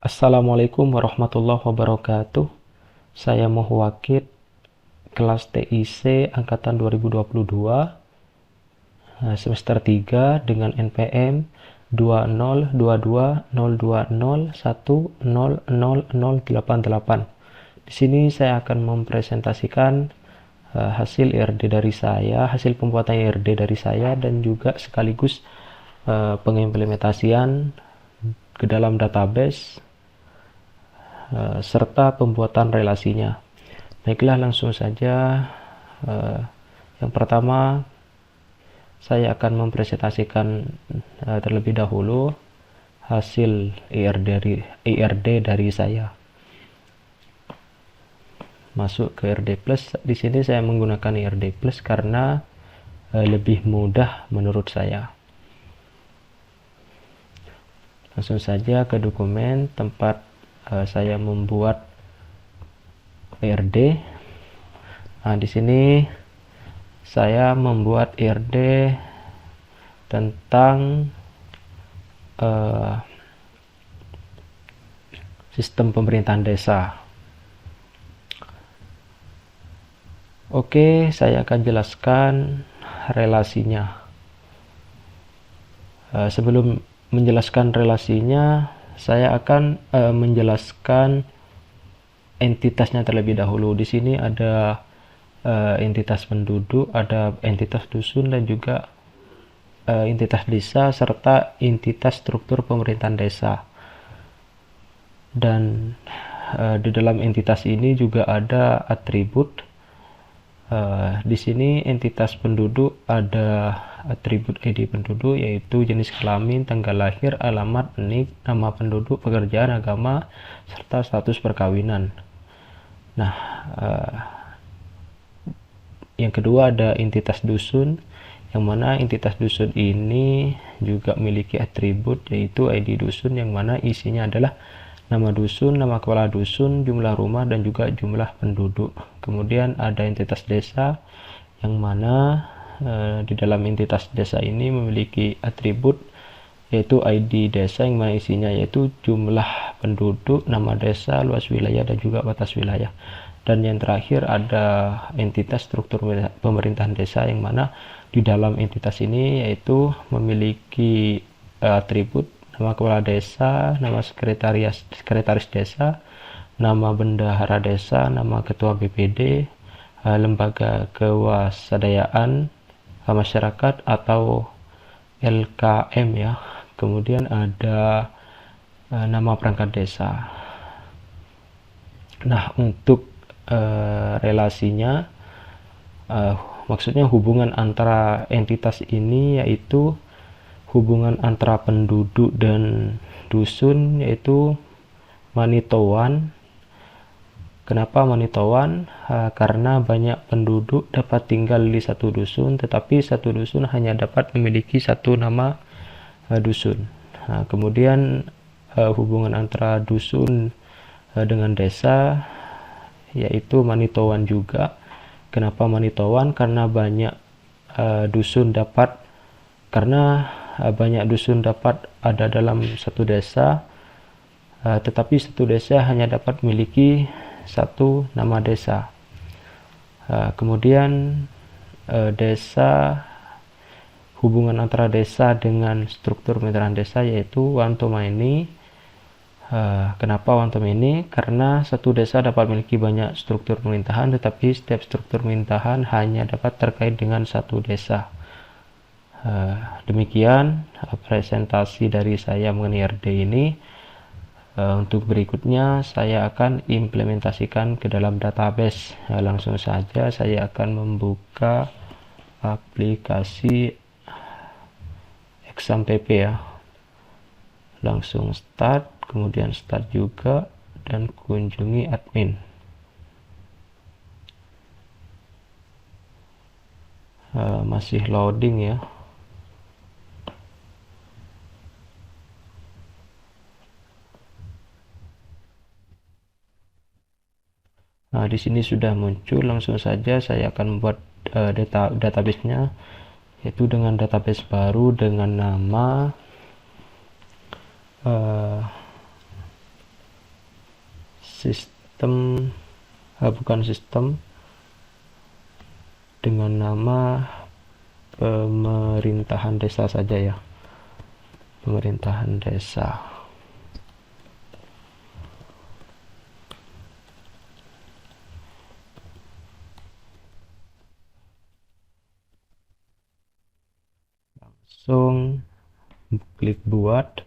Assalamualaikum warahmatullahi wabarakatuh. Saya Muhwakid, kelas TIC angkatan 2022, semester 3 dengan NPM 20220210001088. Di sini saya akan mempresentasikan hasil IRD dari saya, hasil pembuatan IRD dari saya, dan juga sekaligus pengimplementasian ke dalam database serta pembuatan relasinya. Baiklah, langsung saja. Yang pertama, saya akan mempresentasikan terlebih dahulu hasil IRD dari saya. Masuk ke IRD Plus. Di sini saya menggunakan IRD Plus karena lebih mudah menurut saya. Langsung saja ke dokumen tempat saya membuat IRD. Nah, di sini saya membuat IRD tentang sistem pemerintahan desa. Oke, saya akan jelaskan relasinya. Sebelum menjelaskan relasinya, saya akan menjelaskan entitasnya terlebih dahulu. Di sini ada entitas penduduk, ada entitas dusun, dan juga entitas desa, serta entitas struktur pemerintahan desa. Dan di dalam entitas ini juga ada atribut. Di sini entitas penduduk ada atribut ID penduduk, yaitu jenis kelamin, tanggal lahir, alamat, NIK, nama penduduk, pekerjaan, agama, serta status perkawinan. Nah, yang kedua ada entitas dusun, yang mana entitas dusun ini juga memiliki atribut, yaitu ID dusun, yang mana isinya adalah nama dusun, nama kepala dusun, jumlah rumah, dan juga jumlah penduduk. Kemudian ada entitas desa, yang mana di dalam entitas desa ini memiliki atribut, yaitu ID desa, yang mana isinya yaitu jumlah penduduk, nama desa, luas wilayah, dan juga batas wilayah. Dan yang terakhir ada entitas struktur pemerintahan desa, yang mana di dalam entitas ini yaitu memiliki atribut nama kepala desa, nama sekretaris desa, nama bendahara desa, nama ketua BPD, lembaga kewaspadaan masyarakat atau LKM ya. Kemudian ada nama perangkat desa. Nah, untuk relasinya, maksudnya hubungan antara entitas ini yaitu hubungan antara penduduk dan dusun, yaitu manitowan. Kenapa manitowan? Karena banyak penduduk dapat tinggal di satu dusun, tetapi satu dusun hanya dapat memiliki satu nama dusun. Kemudian hubungan antara dusun dengan desa yaitu manitowan juga. Kenapa manitowan? Karena banyak dusun dapat ada dalam satu desa, tetapi satu desa hanya dapat memiliki satu nama desa. Kemudian hubungan antara desa dengan struktur pemerintahan desa yaitu one to many. Kenapa one to many? Karena satu desa dapat memiliki banyak struktur pemerintahan, tetapi setiap struktur pemerintahan hanya dapat terkait dengan satu desa. Demikian presentasi dari saya mengenai IRD ini. Untuk berikutnya saya akan implementasikan ke dalam database. Langsung saja saya akan membuka aplikasi ExamPP ya. Langsung start, kemudian start juga, dan kunjungi admin. Masih loading ya. Nah, di sini sudah muncul. Langsung saja saya akan membuat database-nya, yaitu dengan database baru dengan nama sistem bukan sistem, dengan nama pemerintahan desa saja ya, pemerintahan desa. Langsung klik buat.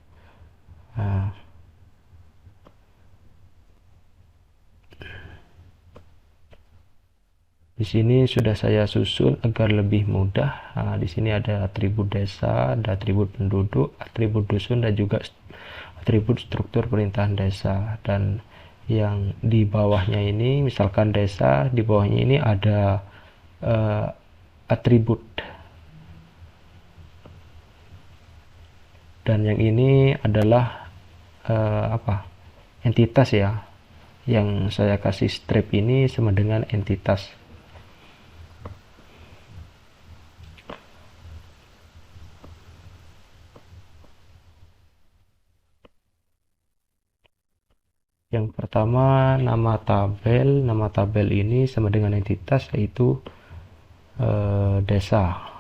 Nah, di sini sudah saya susun agar lebih mudah. Nah, di sini ada atribut desa, ada atribut penduduk, atribut dusun, dan juga atribut struktur pemerintahan desa. Dan yang di bawahnya ini, misalkan desa, di bawahnya ini ada atribut. Dan yang ini adalah entitas ya. Yang saya kasih strip ini sama dengan entitas. Yang pertama, nama tabel ini sama dengan entitas, yaitu desa.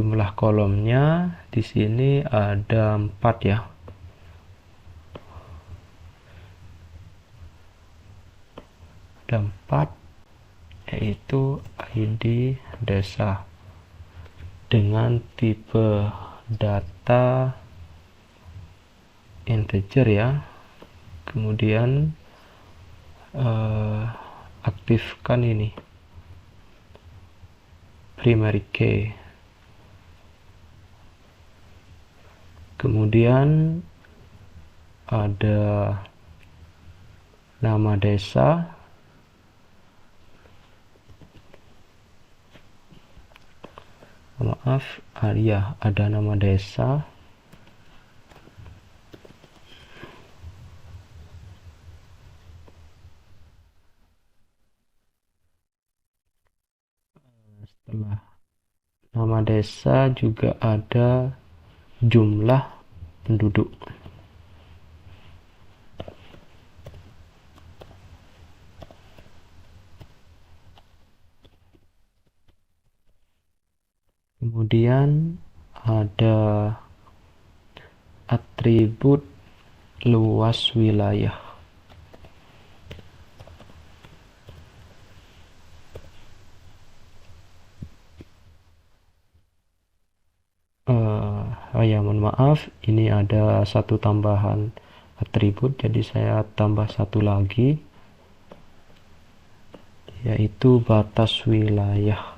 Jumlah kolomnya di sini ada 4 ya. Ada 4, yaitu ID desa dengan tipe data integer ya. Kemudian aktifkan ini primary key. Kemudian ada nama desa, maaf, ya, ada nama desa. Setelah nama desa juga ada jumlah penduduk. Kemudian ada atribut luas wilayah. Mohon maaf, ini ada satu tambahan atribut, jadi saya tambah satu lagi, yaitu batas wilayah.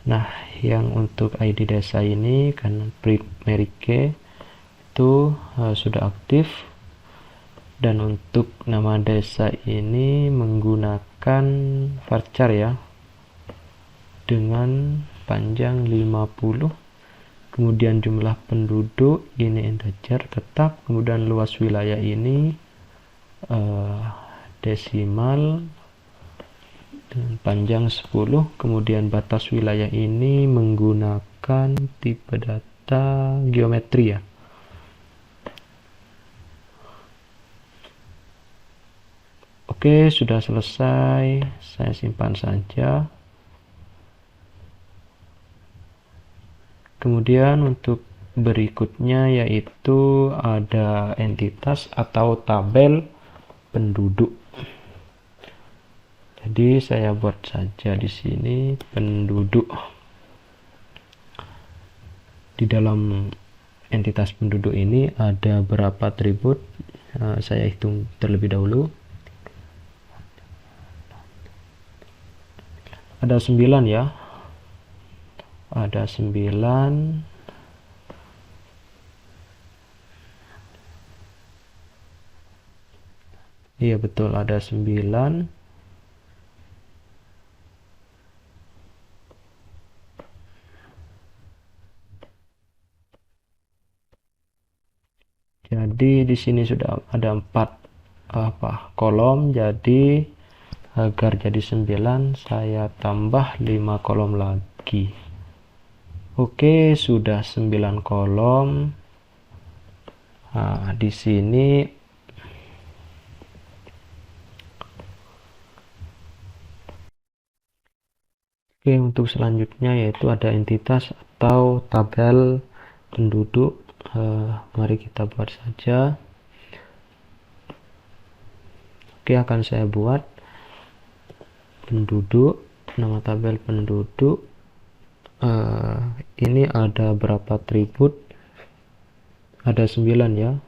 Nah, yang untuk ID desa ini kan primary key itu sudah aktif, dan untuk nama desa ini menggunakan varchar ya, dengan panjang 50. Kemudian jumlah penduduk ini integer tetap, kemudian luas wilayah ini desimal dengan panjang 10. Kemudian batas wilayah ini menggunakan tipe data geometri ya. Oke, sudah selesai, saya simpan saja. Kemudian untuk berikutnya yaitu ada entitas atau tabel penduduk. Jadi saya buat saja di sini penduduk. Di dalam entitas penduduk ini ada berapa atribut? Saya hitung terlebih dahulu. Ada 9 ya. Ada 9. Iya betul, ada 9. Jadi di sini sudah ada 4 kolom, jadi agar jadi 9 saya tambah 5 kolom lagi. Oke, sudah 9 kolom. Nah, di sini oke, untuk selanjutnya yaitu ada entitas atau tabel penduduk. Mari kita buat saja. Oke, akan saya buat penduduk, nama tabel penduduk. Ini ada berapa atribut? Ada 9 ya.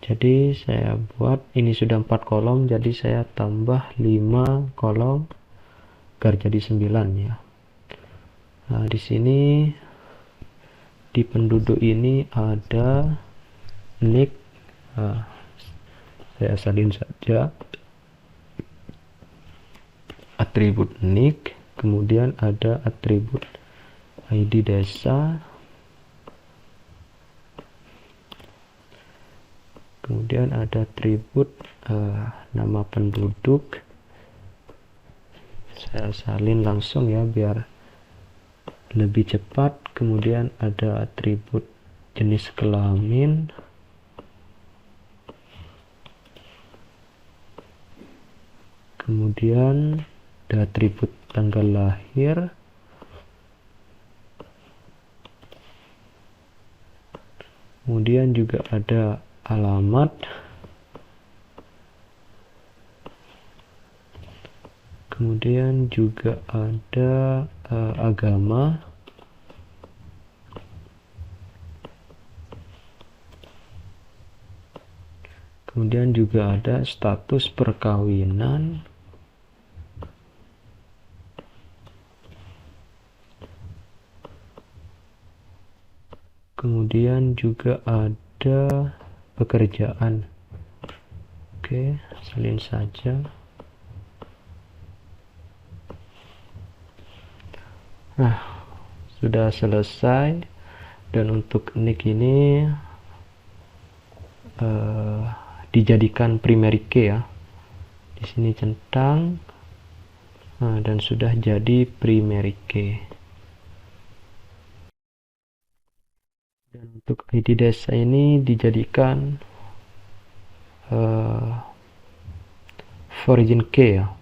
Jadi saya buat, ini sudah 4 kolom, jadi saya tambah 5 kolom agar jadi 9 ya. Nah, di sini di penduduk ini ada nick. Saya salin saja atribut nick, kemudian ada atribut ID desa, kemudian ada atribut nama penduduk. Saya salin langsung ya biar lebih cepat. Kemudian ada atribut jenis kelamin, kemudian ada atribut tanggal lahir, kemudian juga ada alamat, kemudian juga ada agama, kemudian juga ada status perkawinan, kemudian juga ada pekerjaan. Oke, salin saja. Nah, sudah selesai. Dan untuk nick ini dijadikan primary key ya. Di sini centang. Nah, dan sudah jadi primary key. Dan untuk ID desa ini dijadikan origin key ya.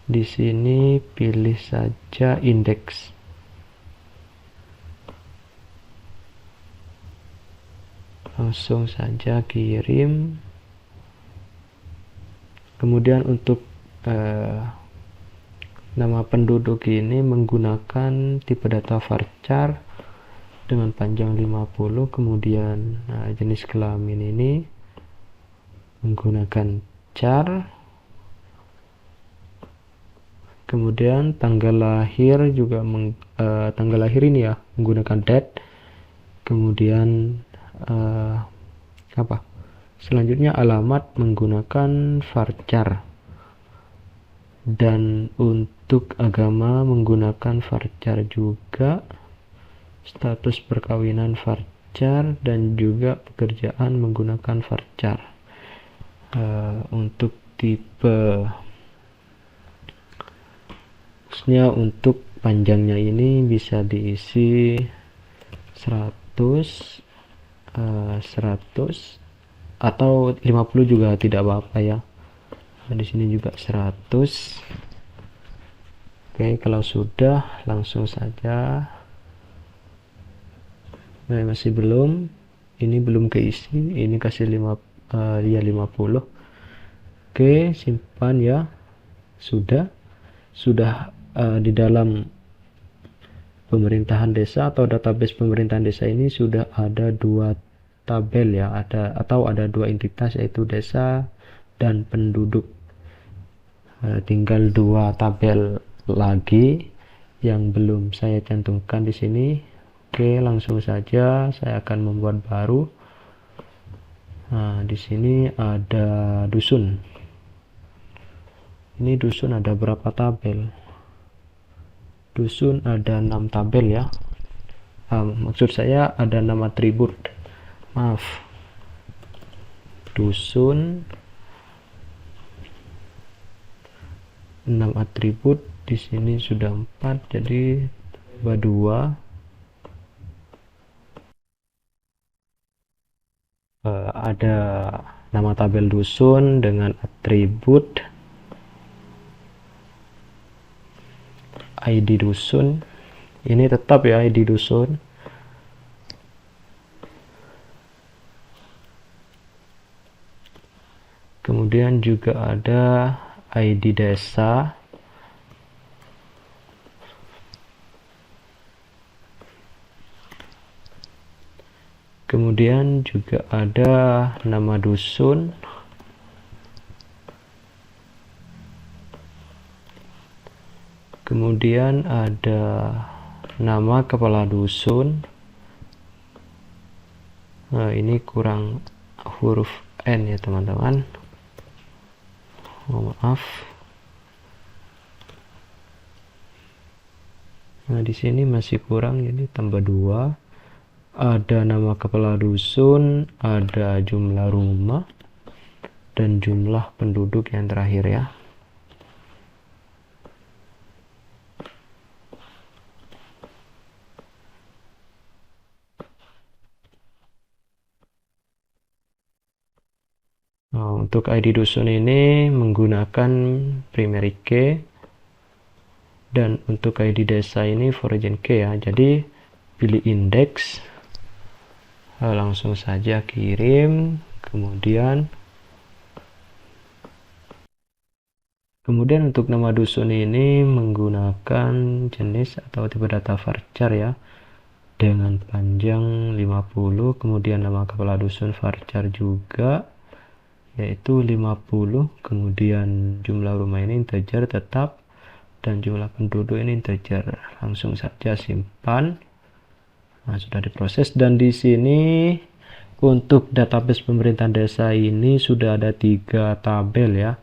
Di sini pilih saja indeks. Langsung saja kirim. Kemudian untuk nama penduduk ini menggunakan tipe data varchar dengan panjang 50. Kemudian jenis kelamin ini menggunakan char. Kemudian tanggal lahir juga tanggal lahir ini ya menggunakan date. Kemudian selanjutnya alamat menggunakan varchar, dan untuk agama menggunakan varchar juga, status perkawinan varchar, dan juga pekerjaan menggunakan varchar. Untuk tipe untuk panjangnya ini bisa diisi 100 atau 50 juga tidak apa-apa ya. Nah, di sini juga 100. Oke, kalau sudah langsung saja. Nah, masih belum. Ini belum keisi. Ini kasih 50. Oke, simpan ya. Sudah di dalam pemerintahan desa atau database pemerintahan desa ini sudah ada 2 tabel ya, ada 2 entitas, yaitu desa dan penduduk. Tinggal 2 tabel lagi yang belum saya cantumkan di sini. Oke, langsung saja saya akan membuat baru. Nah, di sini ada dusun. Ini dusun ada berapa tabel? Dusun ada 6 tabel ya. Maksud saya ada 6 atribut. Maaf. Dusun 6 atribut, di sini sudah 4, jadi tambah 2. ada nama tabel dusun dengan atribut ID dusun. Ini tetap ya ID dusun. Kemudian juga ada ID desa. Kemudian juga ada nama dusun. Kemudian ada nama kepala dusun. Nah, ini kurang huruf N ya teman-teman. Oh, maaf. Nah, di sini masih kurang, jadi tambah 2. Ada nama kepala dusun, ada jumlah rumah, dan jumlah penduduk yang terakhir ya. Nah, untuk ID dusun ini menggunakan primary key, dan untuk ID desa ini foreign key ya. Jadi pilih index, langsung saja kirim. Kemudian untuk nama dusun ini menggunakan jenis atau tipe data varchar ya, dengan panjang 50. Kemudian nama kepala dusun varchar juga, yaitu 50. Kemudian jumlah rumah ini integer tetap, dan jumlah penduduk ini integer. Langsung saja simpan. Nah, sudah diproses. Dan di sini untuk database pemerintahan desa ini sudah ada 3 tabel ya,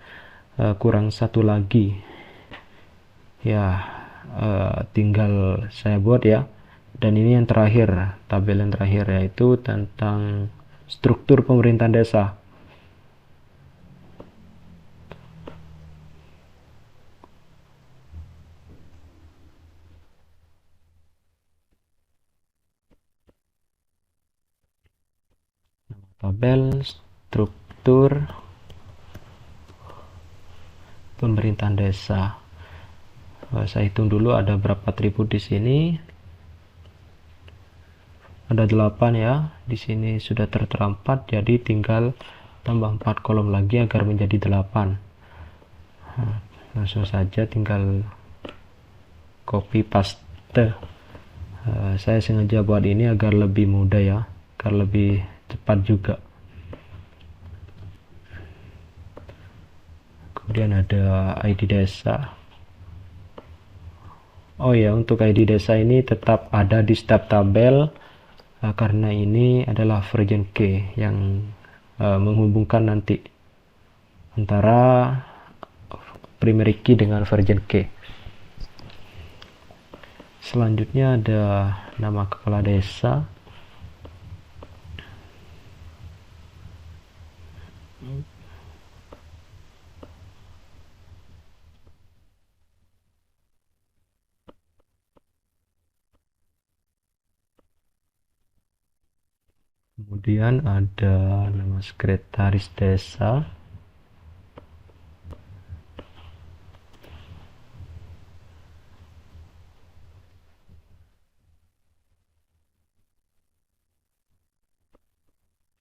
kurang 1 lagi ya, tinggal saya buat ya. Dan ini yang terakhir, tabel yang terakhir, yaitu tentang struktur pemerintahan desa. Tabel struktur pemerintahan desa. Saya hitung dulu ada berapa atribut di sini. Ada 8 ya. Di sini sudah tertera 4, jadi tinggal tambah 4 kolom lagi agar menjadi 8. Nah, langsung saja tinggal copy paste. Saya sengaja buat ini agar lebih mudah ya, agar lebih cepat juga. Kemudian ada ID desa. Oh ya, untuk ID desa ini tetap ada di setiap tabel, karena ini adalah version key yang menghubungkan nanti antara primary key dengan version key. Selanjutnya ada nama kepala desa. Kemudian ada nama sekretaris desa.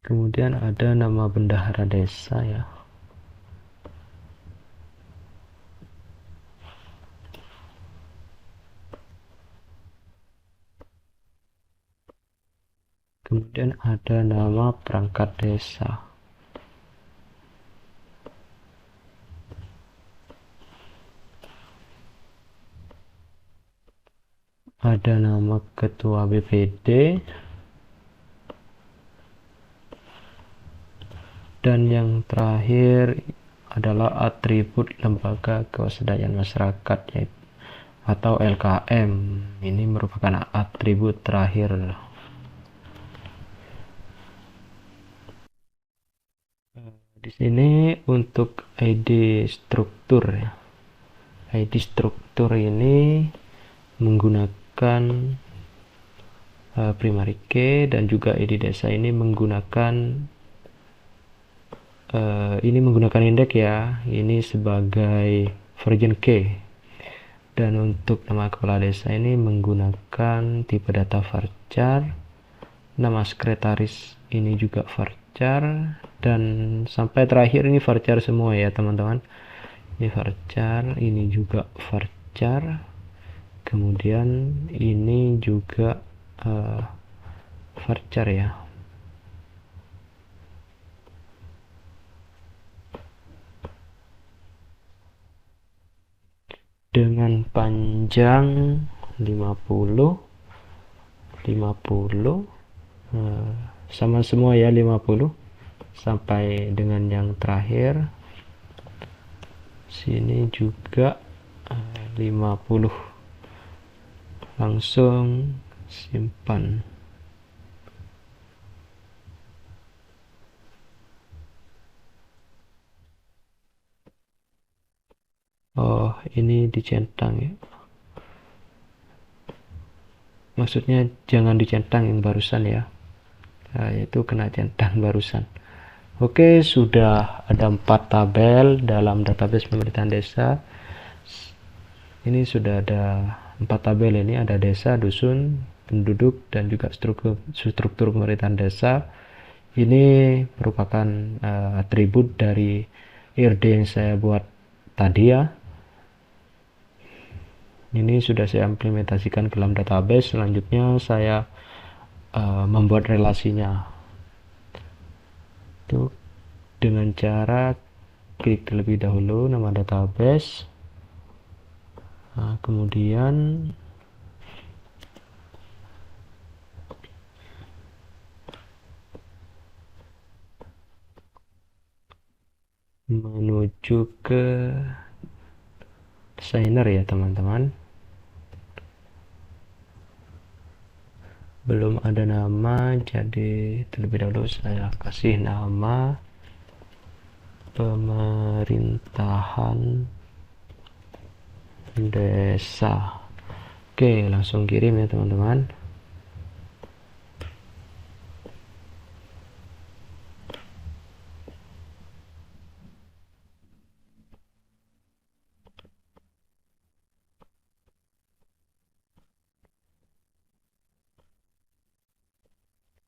Kemudian ada nama bendahara desa ya. Kemudian ada nama perangkat desa. Ada nama ketua BPD. Dan yang terakhir adalah atribut lembaga kewaspadaan masyarakat, yaitu atau LKM. Ini merupakan atribut terakhir. Di sini untuk ID struktur ya. ID struktur ini menggunakan primary key, dan juga ID desa ini menggunakan ini menggunakan indeks ya, ini sebagai version K. Dan untuk nama kepala desa ini menggunakan tipe data varchar, nama sekretaris ini juga varchar, dan sampai terakhir ini varchar semua ya teman-teman. Ini varchar, ini juga varchar, kemudian ini juga varchar ya. Dengan panjang 50 sama semua ya, 50 sampai dengan yang terakhir sini juga 50. Langsung simpan. Oh, ini dicentang ya. Maksudnya jangan dicentang yang barusan ya. Nah, itu kena centang barusan. Oke, sudah ada 4 tabel dalam database pemerintahan desa. Ini sudah ada 4 tabel, ini ada desa, dusun, penduduk, dan juga struktur pemerintahan desa. Ini merupakan atribut dari IRD yang saya buat tadi ya. Ini sudah saya implementasikan ke dalam database. Selanjutnya saya membuat relasinya. Itu dengan cara klik terlebih dahulu nama database. Nah, kemudian menuju ke designer ya teman-teman. Belum ada nama, jadi terlebih dahulu saya kasih nama pemerintahan desa. Oke, langsung kirim ya teman-teman.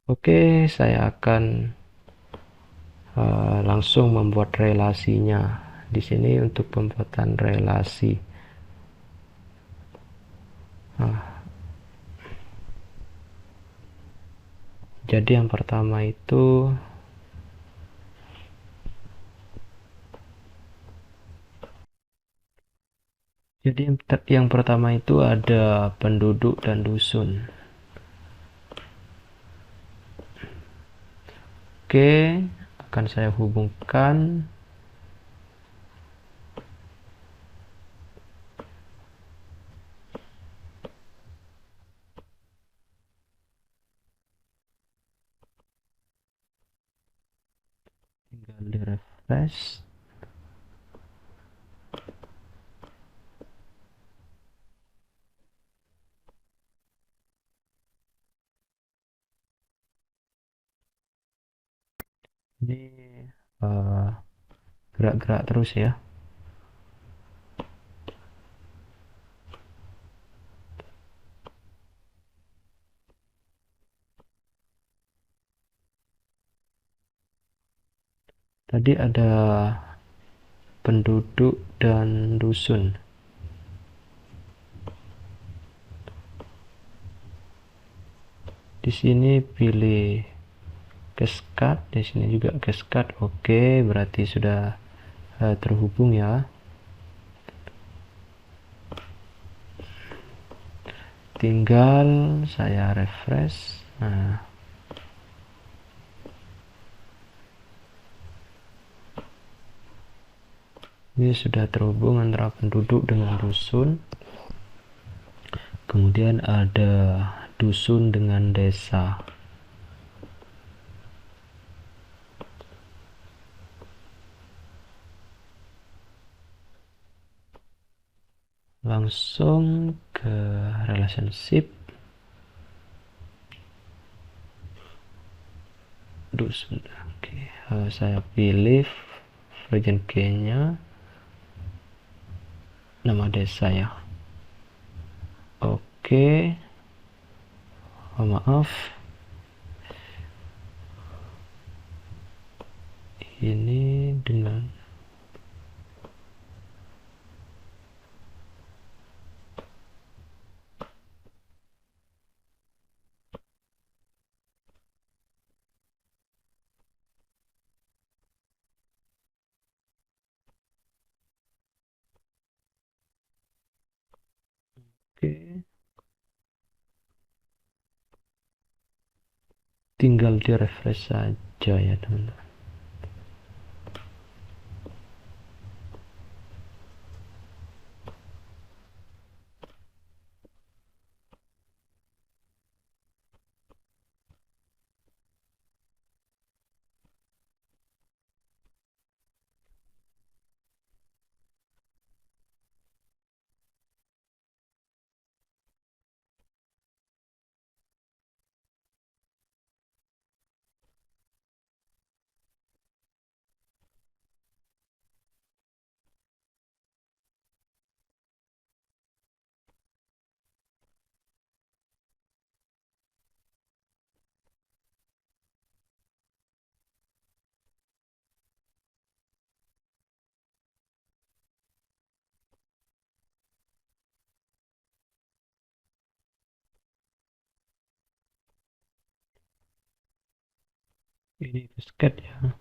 Oke, saya akan langsung membuat relasinya. Di sini untuk pembuatan relasi. Jadi yang pertama itu yang pertama itu ada penduduk dan dusun. Oke, akan saya hubungkan tinggal di refresh. Ini gerak-gerak terus ya. Tadi ada penduduk dan dusun. Di sini pilih Cascade, di sini juga Cascade. Oke, berarti sudah terhubung ya. Tinggal saya refresh. Nah, ini sudah terhubung antara penduduk dengan dusun. Kemudian ada dusun dengan desa. Langsung ke relationship. dusun. Oke, saya pilih Virgin G nya nama desa ya. Oke, maaf, ini dengan oke, tinggal di refresh saja ya teman-teman. Ini basket ya.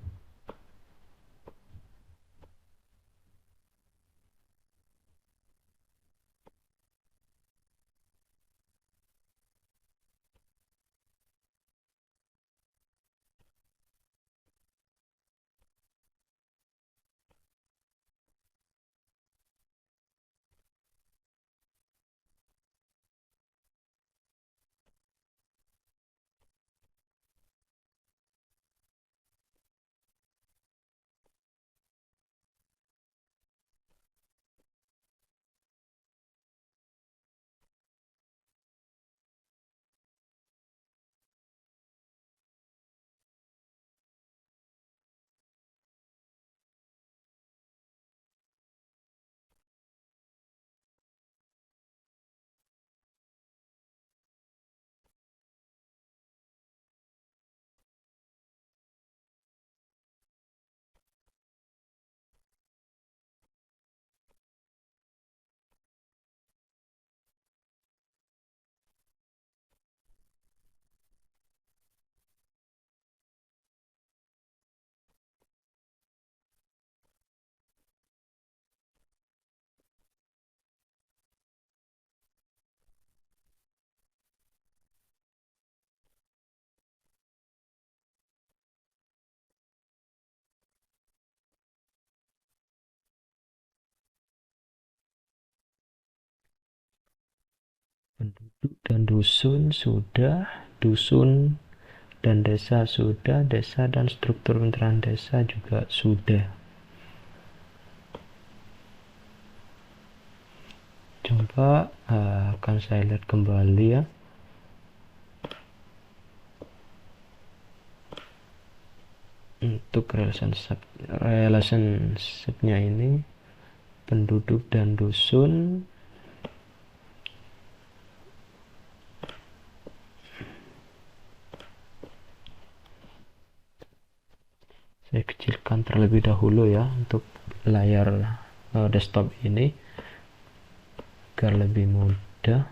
Penduduk dan dusun sudah, dusun dan desa sudah, desa dan struktur pemerintahan desa juga sudah. Coba akan saya lihat kembali ya. Untuk relationship-nya ini penduduk dan dusun. Saya kecilkan terlebih dahulu ya untuk layar desktop ini agar lebih mudah.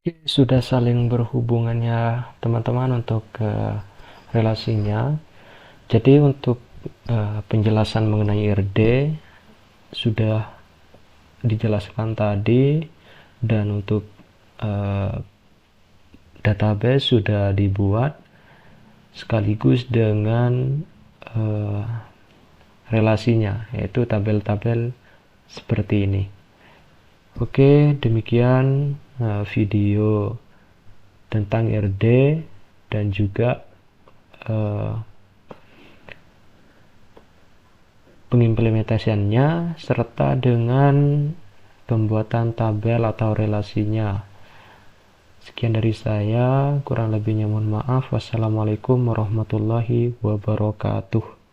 Oke, sudah saling berhubungannya teman-teman untuk relasinya. Jadi untuk penjelasan mengenai RD sudah dijelaskan tadi, dan untuk database sudah dibuat sekaligus dengan relasinya, yaitu tabel-tabel seperti ini. Oke, demikian video tentang RD dan juga pengimplementasiannya serta dengan pembuatan tabel atau relasinya. Sekian dari saya, kurang lebihnya mohon maaf. Wassalamualaikum warahmatullahi wabarakatuh.